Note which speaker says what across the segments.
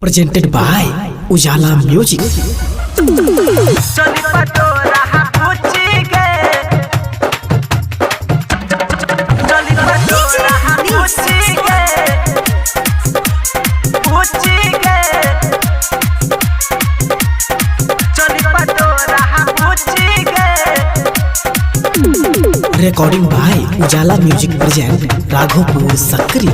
Speaker 1: presented by Ujala Music. Recording by Ujala Music present Raghopur Sakri.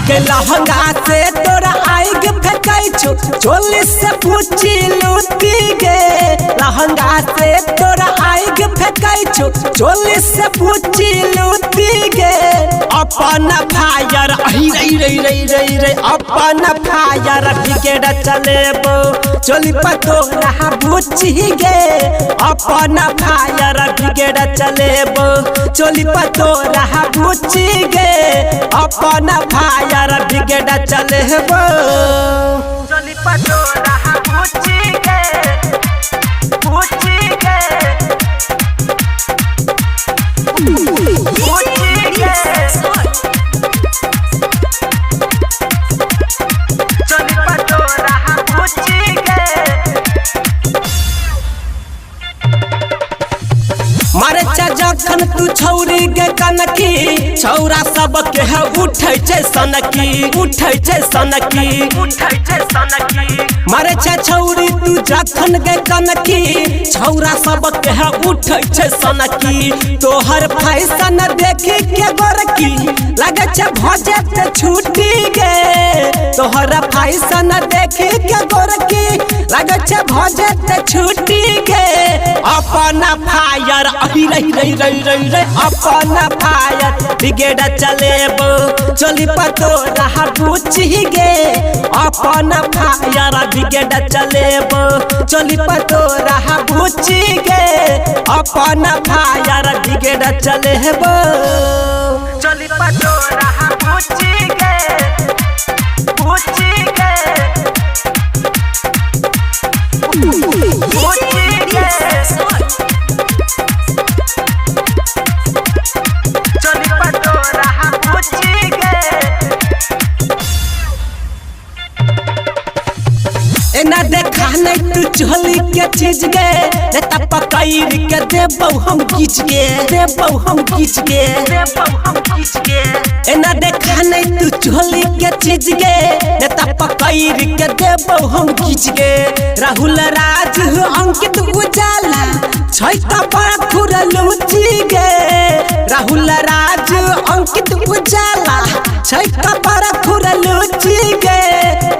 Speaker 2: लहंगा से तोरा आइग फेंकाई छो चोली से पूछी लूटी गे लहंगा से तोरा आइग फेंकाई छो चोली से पूछी लूटी गे अपन फायर अही रही रही रही रही रही अपन फायर बिगड़ चलेबो चोली पतो रहा पूछी गे अपन फायर बिगड़ चलेबो चोली पतो रहा पूछी गे अपन फायर बिगड़ चले बो चली पतो रहा पूछी गे पूछी गे पूछी गे चली पतो रहा पूछी गे मारे जखन तू छौरी गे कनकी छौरा सब के है उठै छै सनकी उठै छै सनकी उठै छै सनकी मारे छौरी तू जखन गे कनकी छौरा सब के है उठै छै सनकी तोहर फैशन देखी के गोरकी लगे छै भजे ते छूटी गे तोहर फैशन देखी के गोरकी लगे छै भजे ते छूटी गे अपन फायर अही रही रही रही रही रही अपन फायर बिगड़ चलेबो चली पतो रहा पूछी गे अपन फायर बिगड़ चलेबो चली पतो रहा पूछी गे अपन फायर बिगड़ चलेबो चली पतो रहा पूछी गे पूछी गे पूछी गे एना देखा नहीं तू चोली के चीज गे नेता पकाईर के देबौ हम खींच के देबौ हम खींच के देबौ हम खींच के एना देखा नहीं तू चोली के चीज गे नेता पकाईर के देबौ हम खींच के राहुल राज अंकित उजाला छै त बड़ा खुरलुची गे राहुल राज अंकित उजाला छै त बड़ा खुरलुची गे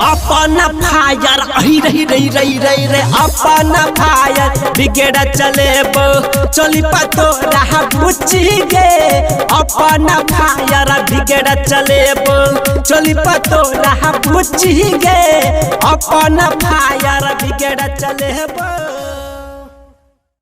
Speaker 2: अपन फायर अही रही रही रही रही रे अपन फायर बिगड़ चलेबो चली पतो रहा पूछी गे अपन फायर बिगड़ चलेबो चली पतो रहा पूछी गे अपन फायर बिगड़ चलेबो।